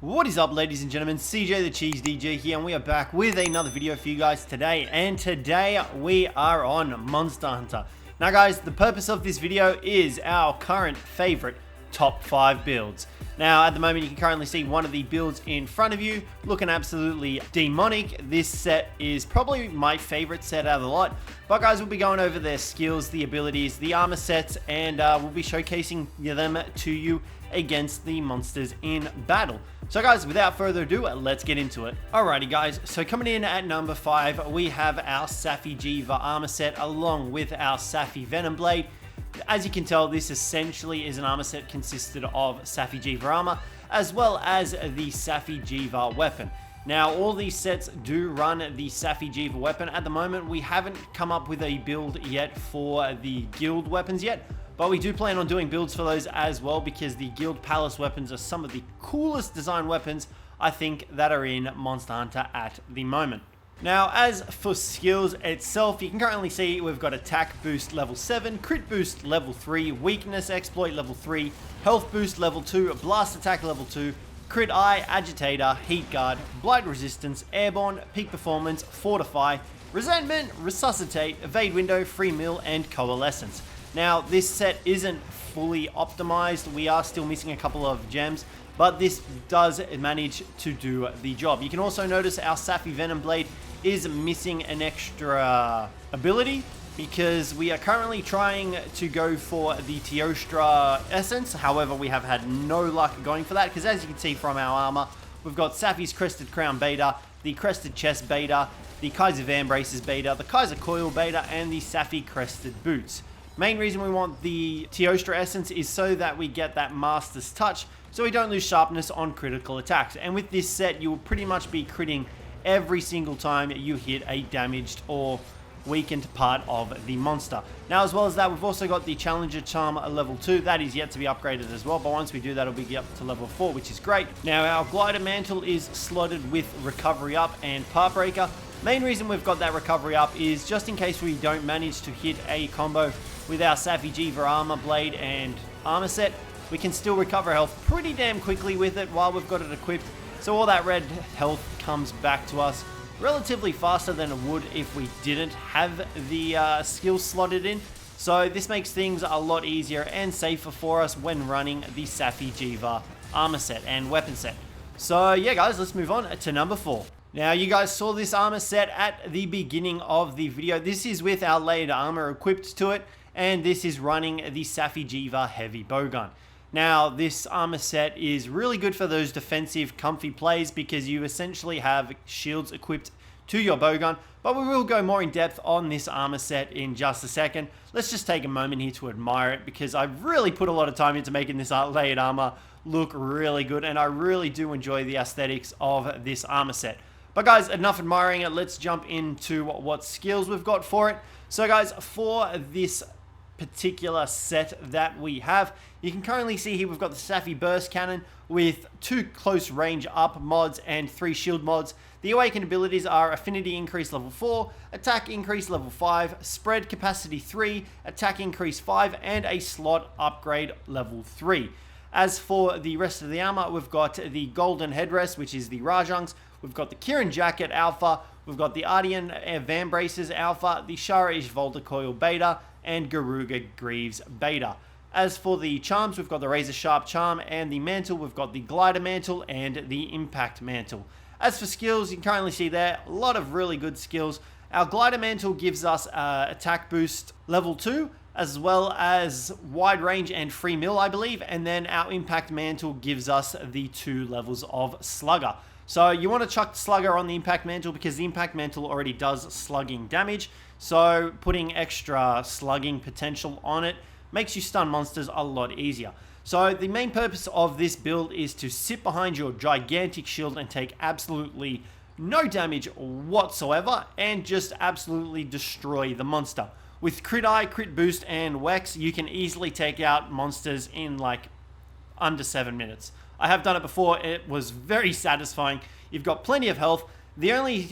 What is up, ladies and gentlemen? Cjthecheesedj here, and we are back with another video for you guys today. And today we are on Monster Hunter. Now guys, the purpose of this video is our current favorite top 5 builds. Now at the moment you can currently see one of the builds in front of you looking absolutely demonic. This set is probably my favorite set out of the lot, but guys, we'll be going over their skills, the abilities, the armor sets, and we'll be showcasing them to you against the monsters in battle. So guys, without further ado, let's get into it. Alrighty guys, so coming in at number 5, we have our Cjthecheesedj armor set along with our Cjthecheesedj Venom Blade. As you can tell, this essentially is an armor set consisted of Cjthecheesedj armor as well as the Cjthecheesedj weapon. Now all these sets do run the Cjthecheesedj weapon. At the moment we haven't come up with a build yet for the guild weapons yet, but we do plan on doing builds for those as well, because the Guild Palace weapons are some of the coolest design weapons I think that are in Monster Hunter at the moment. Now as for skills itself, you can currently see we've got attack boost level 7, crit boost level 3, weakness exploit level 3, health boost level 2, blast attack level 2, crit eye, agitator, heat guard, blight resistance, airborne, peak performance, fortify, resentment, resuscitate, evade window, free meal, and coalescence. Now, this set isn't fully optimized. We are still missing a couple of gems, but this does manage to do the job. You can also notice our Cjthecheesedj Venom Blade is missing an extra ability, because we are currently trying to go for the Teostra Essence. However, we have had no luck going for that, because as you can see from our armor, we've got Cjthecheesedj's Crested Crown Beta, the Crested Chest Beta, the Kaiser Van Braces Beta, the Kaiser Coil Beta, and the Cjthecheesedj Crested Boots. Main reason we want the Teostra Essence is so that we get that Master's Touch, so we don't lose sharpness on critical attacks. And with this set, you will pretty much be critting every single time you hit a damaged or weakened part of the monster. Now, as well as that, we've also got the Challenger Charm level 2. That is yet to be upgraded as well, but once we do that, it'll be up to level 4, which is great. Now, our Glider Mantle is slotted with Recovery Up and Part Breaker. Main reason we've got that Recovery Up is just in case we don't manage to hit a combo with our Cjthecheesedj armor blade and armor set, we can still recover health pretty damn quickly with it while we've got it equipped. So all that red health comes back to us relatively faster than it would if we didn't have the skill slotted in. So this makes things a lot easier and safer for us when running the Cjthecheesedj armor set and weapon set. So yeah guys, let's move on to number 4. Now, you guys saw this armor set at the beginning of the video. This is with our layered armor equipped to it, and this is running the Cjthecheesedj heavy bowgun. Now, this armor set is really good for those defensive, comfy plays, because you essentially have shields equipped to your bowgun, but we will go more in depth on this armor set in just a second. Let's just take a moment here to admire it, because I've really put a lot of time into making this layered armor look really good, and I really do enjoy the aesthetics of this armor set. But guys, enough admiring it, let's jump into what skills we've got for it. So guys, for this particular set that we have, you can currently see here we've got the Cjthecheesedj Burst Cannon with 2 close range up mods and 3 shield mods. The awakened abilities are Affinity Increase level 4, Attack Increase level 5, Spread Capacity 3, Attack Increase 5, and a Slot Upgrade level 3. As for the rest of the armor, we've got the Golden Headrest, which is the Rajungs. We've got the Kirin Jacket Alpha, we've got the Ardian Van Braces Alpha, the Shara Ishvolda Coil Beta, and Garuga Greaves Beta. As for the charms, we've got the Razor Sharp Charm, and the mantle, we've got the Glider Mantle and the Impact Mantle. As for skills, you can currently see there, a lot of really good skills. Our Glider Mantle gives us attack boost level 2, as well as wide range and free meal, I believe, and then our Impact Mantle gives us the 2 levels of Slugger. So you want to chuck Slugger on the Impact Mantle, because the Impact Mantle already does slugging damage, so putting extra slugging potential on it makes you stun monsters a lot easier. So the main purpose of this build is to sit behind your gigantic shield and take absolutely no damage whatsoever and just absolutely destroy the monster. With Crit Eye, Crit Boost, and Wex, you can easily take out monsters in like under 7 minutes. I have done it before. It was very satisfying. You've got plenty of health. The only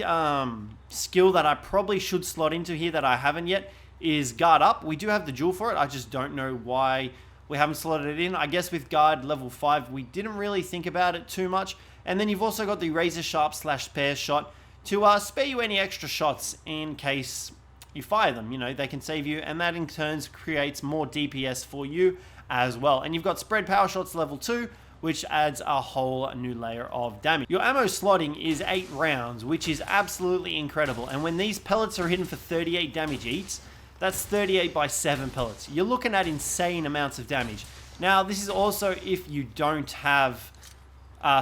skill that I probably should slot into here that I haven't yet is Guard Up. We do have the jewel for it. I just don't know why we haven't slotted it in. I guess with Guard level 5, we didn't really think about it too much. And then you've also got the razor sharp / spear shot to spare you any extra shots in case you fire them. You know, they can save you, and that in turn creates more DPS for you as well. And you've got spread power shots level 2, which adds a whole new layer of damage. Your ammo slotting is 8 rounds, which is absolutely incredible. And when these pellets are hidden for 38 damage each, that's 38 by 7 pellets. You're looking at insane amounts of damage. Now, this is also if you don't have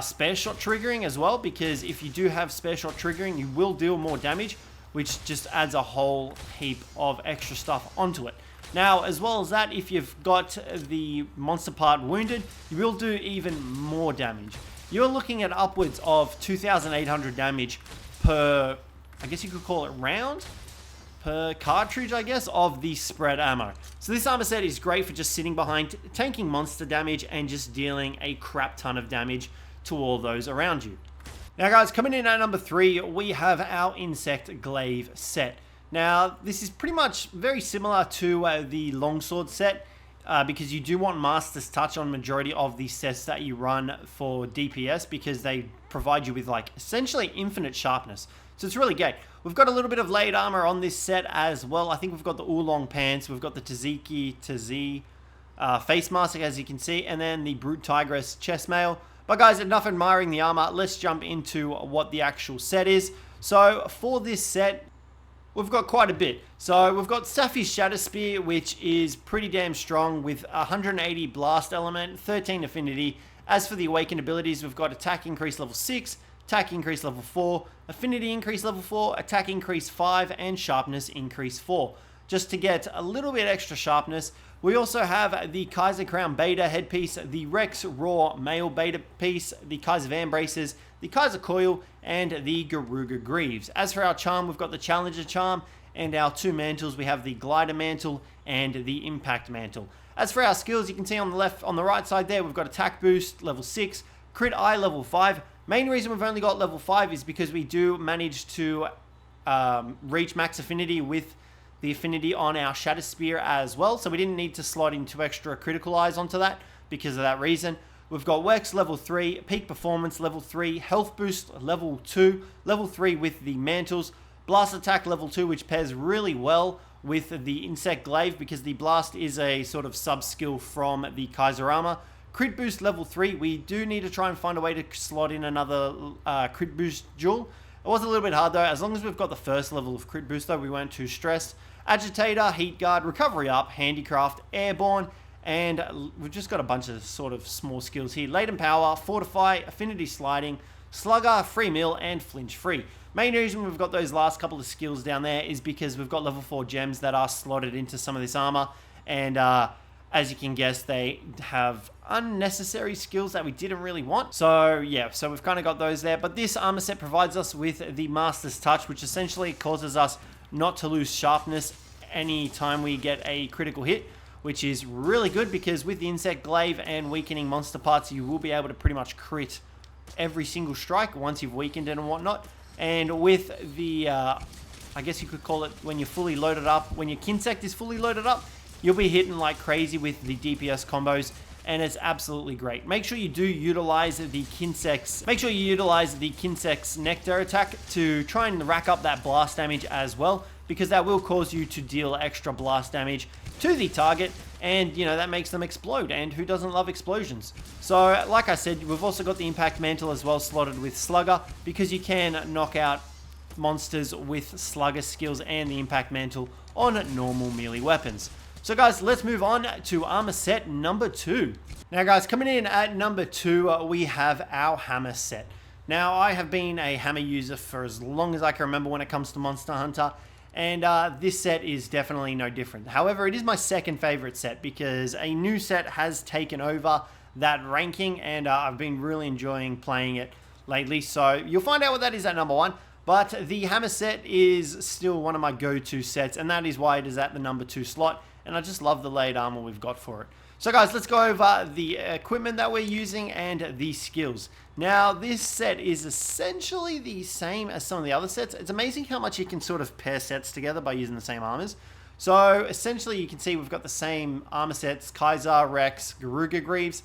spare shot triggering as well, because if you do have spare shot triggering, you will deal more damage, which just adds a whole heap of extra stuff onto it. Now, as well as that, if you've got the monster part wounded, you will do even more damage. You're looking at upwards of 2,800 damage per, I guess you could call it round? Per cartridge, I guess, of the spread ammo. So this armor set is great for just sitting behind, tanking monster damage, and just dealing a crap ton of damage to all those around you. Now guys, coming in at number 3, we have our Insect Glaive set. Now, this is pretty much very similar to the longsword set, because you do want Master's Touch on majority of the sets that you run for DPS, because they provide you with like essentially infinite sharpness. So it's really great. We've got a little bit of laid armor on this set as well. I think we've got the oolong pants, we've got the Cjthecheesedj face mask, as you can see, and then the Brute Tigress chest mail. But guys, enough admiring the armor. Let's jump into what the actual set is. So for this set, we've got quite a bit. So we've got Safi's Shatter Spear, which is pretty damn strong with 180 blast element, 13 affinity. As for the awakened abilities, we've got attack increase level 6, attack increase level 4, affinity increase level 4, attack increase 5, and sharpness increase 4. Just to get a little bit extra sharpness, we also have the Kaiser Crown Beta headpiece, the Rex Raw Mail Beta piece, the Kaiser Van braces, the Kaiser Coil, and the Garuga Greaves. As for our charm, we've got the Challenger Charm, and our 2 mantles, we have the Glider Mantle and the Impact Mantle. As for our skills, you can see on the right side there, we've got Attack Boost level 6, Crit Eye level 5. Main reason we've only got level 5 is because we do manage to reach max affinity with the affinity on our Shatter Spear as well, so we didn't need to slot in 2 extra critical eyes onto that because of that reason. We've got Works level 3, Peak Performance level 3, Health Boost level 2, level 3 with the Mantles, Blast Attack level 2, which pairs really well with the Insect Glaive because the Blast is a sort of sub-skill from the Kaiser Armor. Crit Boost level 3, we do need to try and find a way to slot in another Crit Boost jewel. It was a little bit hard though. As long as we've got the first level of Crit Boost though, we weren't too stressed. Agitator, Heat Guard, Recovery Up, Handicraft, Airborne, and we've just got a bunch of sort of small skills here. Latent Power, Fortify, Affinity Sliding, Slugger, Free Meal, and Flinch Free. Main reason we've got those last couple of skills down there is because we've got level 4 gems that are slotted into some of this armor, and as you can guess, they have unnecessary skills that we didn't really want. So yeah, so we've kind of got those there. But this armor set provides us with the Master's Touch, which essentially causes us not to lose sharpness any time we get a critical hit, which is really good because with the Insect Glaive and weakening monster parts, you will be able to pretty much crit every single strike once you've weakened it and whatnot. And with the, I guess you could call it when you're fully loaded up, when your Kinsect is fully loaded up, you'll be hitting like crazy with the DPS combos, and it's absolutely great. Make sure you do utilize the Kinsect's, Nectar attack to try and rack up that blast damage as well, because that will cause you to deal extra blast damage to the target, and you know, that makes them explode, and who doesn't love explosions? So like I said, we've also got the Impact Mantle as well slotted with Slugger, because you can knock out monsters with Slugger skills and the Impact Mantle on normal melee weapons. So guys, let's move on to armor set number 2. Now guys, coming in at number 2, we have our hammer set. Now, I have been a hammer user for as long as I can remember when it comes to Monster Hunter, and this set is definitely no different. However, it is my second favorite set because a new set has taken over that ranking, and I've been really enjoying playing it lately. So you'll find out what that is at number 1. But the hammer set is still one of my go-to sets, and that is why it is at the number 2 slot. And I just love the laid armor we've got for it. So guys, let's go over the equipment that we're using and the skills. Now, this set is essentially the same as some of the other sets. It's amazing how much you can sort of pair sets together by using the same armors. So essentially, you can see we've got the same armor sets: Kaiser, Rex, Garuga Greaves.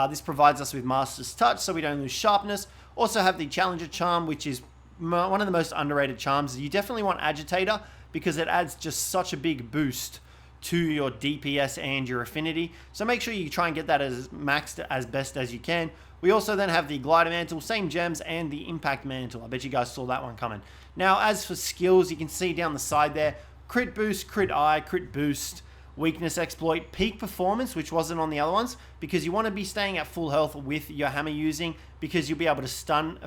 This provides us with Master's Touch, so we don't lose sharpness. Also have the Challenger Charm, which is one of the most underrated charms. You definitely want Agitator because it adds just such a big boost to your DPS and your affinity. So make sure you try and get that as maxed as best as you can. We also then have the Glider Mantle, same gems, and the Impact Mantle. I bet you guys saw that one coming. Now, as for skills, you can see down the side there, Crit Boost, Crit Eye, Crit Boost, Weakness Exploit, Peak Performance, which wasn't on the other ones, because you want to be staying at full health with your hammer using, because you'll be able to stun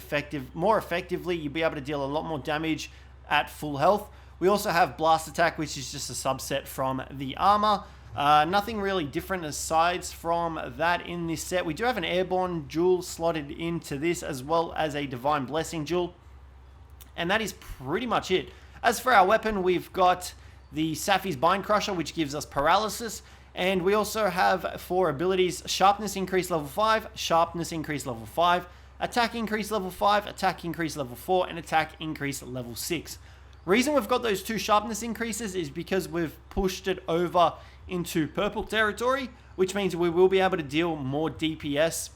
more effectively. You'll be able to deal a lot more damage at full health. We also have Blast Attack, which is just a subset from the Armour. Nothing really different aside from that in this set. We do have an Airborne Jewel slotted into this, as well as a Divine Blessing Jewel. And that is pretty much it. As for our weapon, we've got the Safi's Bind Crusher, which gives us Paralysis. And we also have 4 abilities: Sharpness Increase level 5, Sharpness Increase level 5, Attack Increase level 5, Attack Increase level 4, and Attack Increase level 6. Reason we've got those 2 sharpness increases is because we've pushed it over into purple territory, which means we will be able to deal more DPS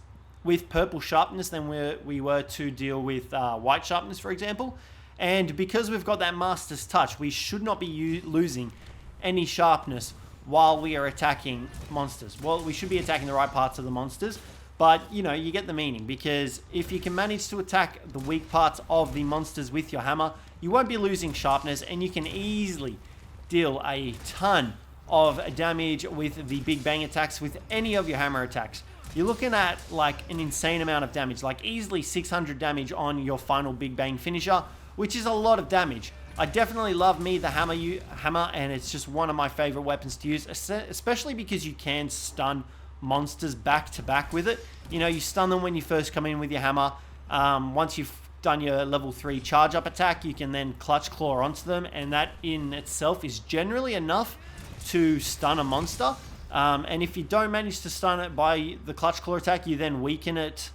with purple sharpness than we were to deal with white sharpness, for example. And because we've got that Master's Touch, we should not be losing any sharpness while we are attacking monsters. Well, we should be attacking the right parts of the monsters, but you know, you get the meaning, because if you can manage to attack the weak parts of the monsters with your hammer, you won't be losing sharpness, and you can easily deal a ton of damage with the Big Bang attacks with any of your hammer attacks. You're looking at like an insane amount of damage, like easily 600 damage on your final Big Bang finisher, which is a lot of damage. I definitely love me the hammer, and it's just one of my favorite weapons to use, especially because you can stun monsters back to back with it. You know, you stun them when you first come in with your hammer. Once you've done your level 3 charge up attack, you can then Clutch Claw onto them, and that in itself is generally enough to stun a monster. And if you don't manage to stun it by the Clutch Claw attack, you then weaken it,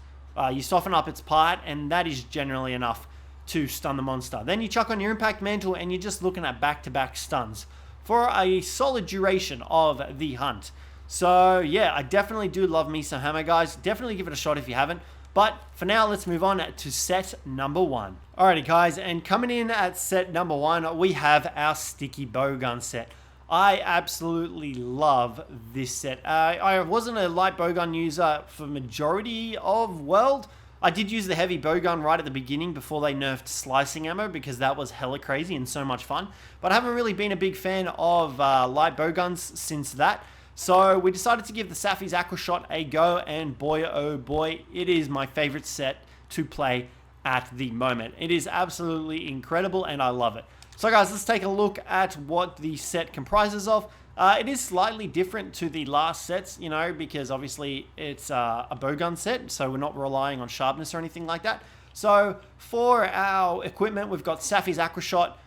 you soften up its part, and that is generally enough to stun the monster. Then you chuck on your Impact Mantle, and you're just looking at back-to-back stuns for a solid duration of the hunt. So yeah, I definitely do love me some hammer, guys. Definitely give it a shot if you haven't. But for now, let's move on to set number 1. Alrighty guys, and coming in at set number 1, we have our Sticky Bowgun set. I absolutely love this set. I wasn't a light bowgun user for majority of World. I did use the heavy bowgun right at the beginning before they nerfed slicing ammo, because that was hella crazy and so much fun. But I haven't really been a big fan of light bowguns since that. So we decided to give the Safi's Aqua Shot a go, and boy oh boy, it is my favorite set to play at the moment. It is absolutely incredible and I love it. So guys, let's take a look at what the set comprises of. It is slightly different to the last sets, you know, because obviously it's a bowgun set, so we're not relying on sharpness or anything like that. So for our equipment, we've got Safi's Aqua Shot,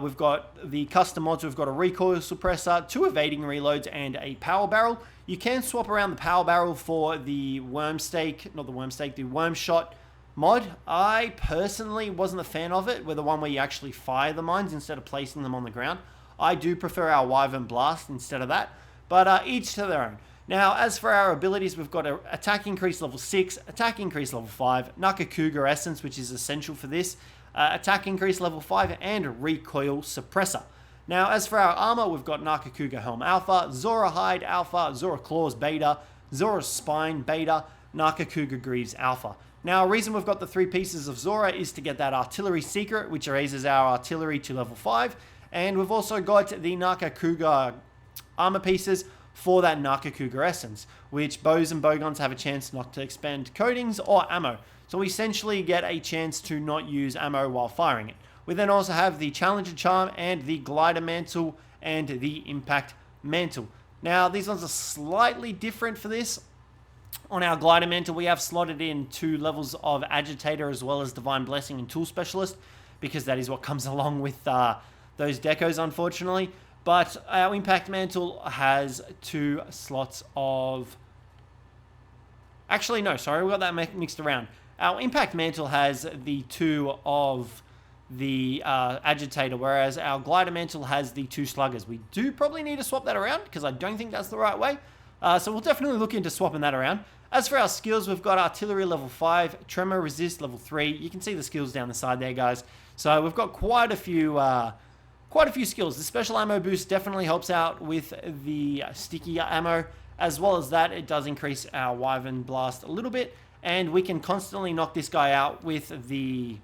we've got the custom mods, we've got a recoil suppressor, 2 evading reloads, and a power barrel. You can swap around the power barrel for the worm shot mod. I personally wasn't a fan of it, with the one where you actually fire the mines instead of placing them on the ground. I do prefer our Wyvern Blast instead of that, but each to their own. Now, as for our abilities, we've got a Attack Increase level 6, Attack Increase level 5, Nakakuga Essence, which is essential for this, Attack Increase level 5, and Recoil Suppressor. Now, as for our armor, we've got Nakakuga Helm Alpha, Zora Hide Alpha, Zora Claws Beta, Zora Spine Beta, Nakakuga Greaves Alpha. Now, the reason we've got the 3 pieces of Zora is to get that Artillery Secret, which raises our artillery to level 5, and we've also got the Nakakuga armor pieces for that Nakakuga Essence, which bows and bowguns have a chance not to expend coatings or ammo. So we essentially get a chance to not use ammo while firing it. We then also have the Challenger Charm and the Glider Mantle and the Impact Mantle. Now, these ones are slightly different for this. On our Glider Mantle, we have slotted in 2 levels of Agitator as well as Divine Blessing and Tool Specialist, because that is what comes along with those decos, unfortunately. But our Impact Mantle has 2 slots of... Actually, no, sorry, we got that mixed around. Our Impact Mantle has the 2 of the Agitator, whereas our Glider Mantle has the 2 Sluggers. We do probably need to swap that around, because I don't think that's the right way. So we'll definitely look into swapping that around. As for our skills, we've got artillery level 5, tremor resist level 3. You can see the skills down the side there, guys. So we've got quite a few skills. The special ammo boost definitely helps out with the sticky ammo. As well as that, it does increase our Wyvern blast a little bit, and we can constantly knock this guy out with the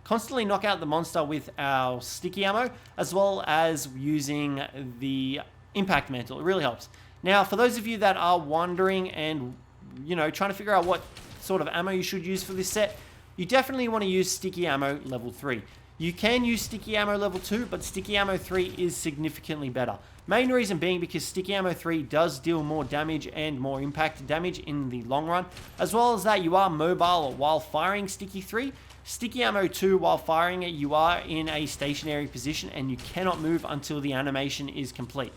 knock out the monster with our sticky ammo, as well as using the impact mantle. It really helps. Now, for those of you that are wondering and trying to figure out what sort of ammo you should use for this set, you definitely want to use sticky ammo level 3. You can use sticky ammo level 2, but sticky ammo 3 is significantly better. Main reason being because sticky ammo 3 does deal more damage and more impact damage in the long run. As well as that, you are mobile while firing sticky 3. Sticky ammo 2, while firing it, you are in a stationary position and you cannot move until the animation is complete.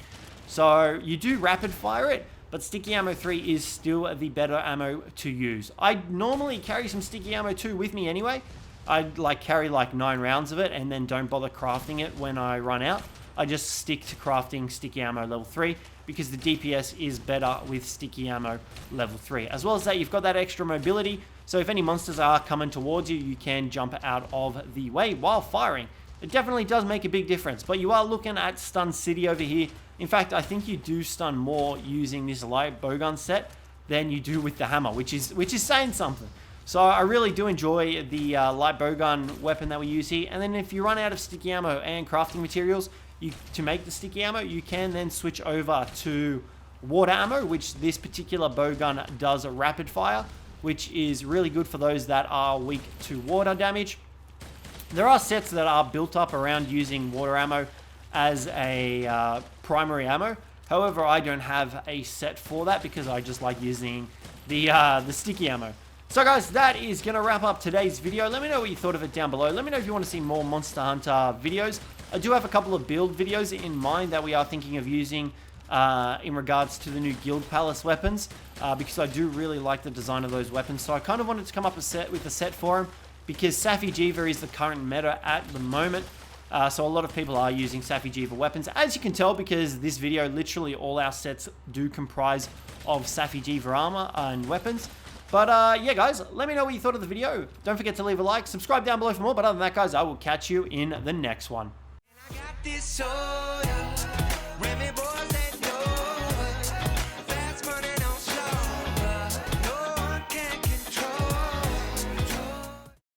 So you do rapid fire it, but sticky ammo 3 is still the better ammo to use. I normally carry some sticky ammo 2 with me anyway. I carry like 9 rounds of it and then don't bother crafting it when I run out. I just stick to crafting sticky ammo level 3 because the DPS is better with sticky ammo level 3. As well as that, you've got that extra mobility, so if any monsters are coming towards you, you can jump out of the way while firing. It definitely does make a big difference, but you are looking at Stun City over here. In fact, I think you do stun more using this light bowgun set than you do with the hammer, which is saying something. So I really do enjoy the light bowgun weapon that we use here. And then if you run out of sticky ammo and crafting materials to make the sticky ammo, you can then switch over to water ammo, which this particular bowgun does a rapid fire, which is really good for those that are weak to water damage. There are sets that are built up around using water ammo as a primary ammo. However, I don't have a set for that because I just like using the sticky ammo. So guys, that is going to wrap up today's video. Let me know what you thought of it down below. Let me know if you want to see more Monster Hunter videos. I do have a couple of build videos in mind that we are thinking of using in regards to the new Guild Palace weapons, because I do really like the design of those weapons. So I kind of wanted to come up with a set for them because Cjthecheesedj is the current meta at the moment. So a lot of people are using Cjthecheesedj weapons, as you can tell, because this video, literally all our sets do comprise of Cjthecheesedj armor and weapons. But yeah, guys, let me know what you thought of the video. Don't forget to leave a like, subscribe down below for more. But other than that, guys, I will catch you in the next one.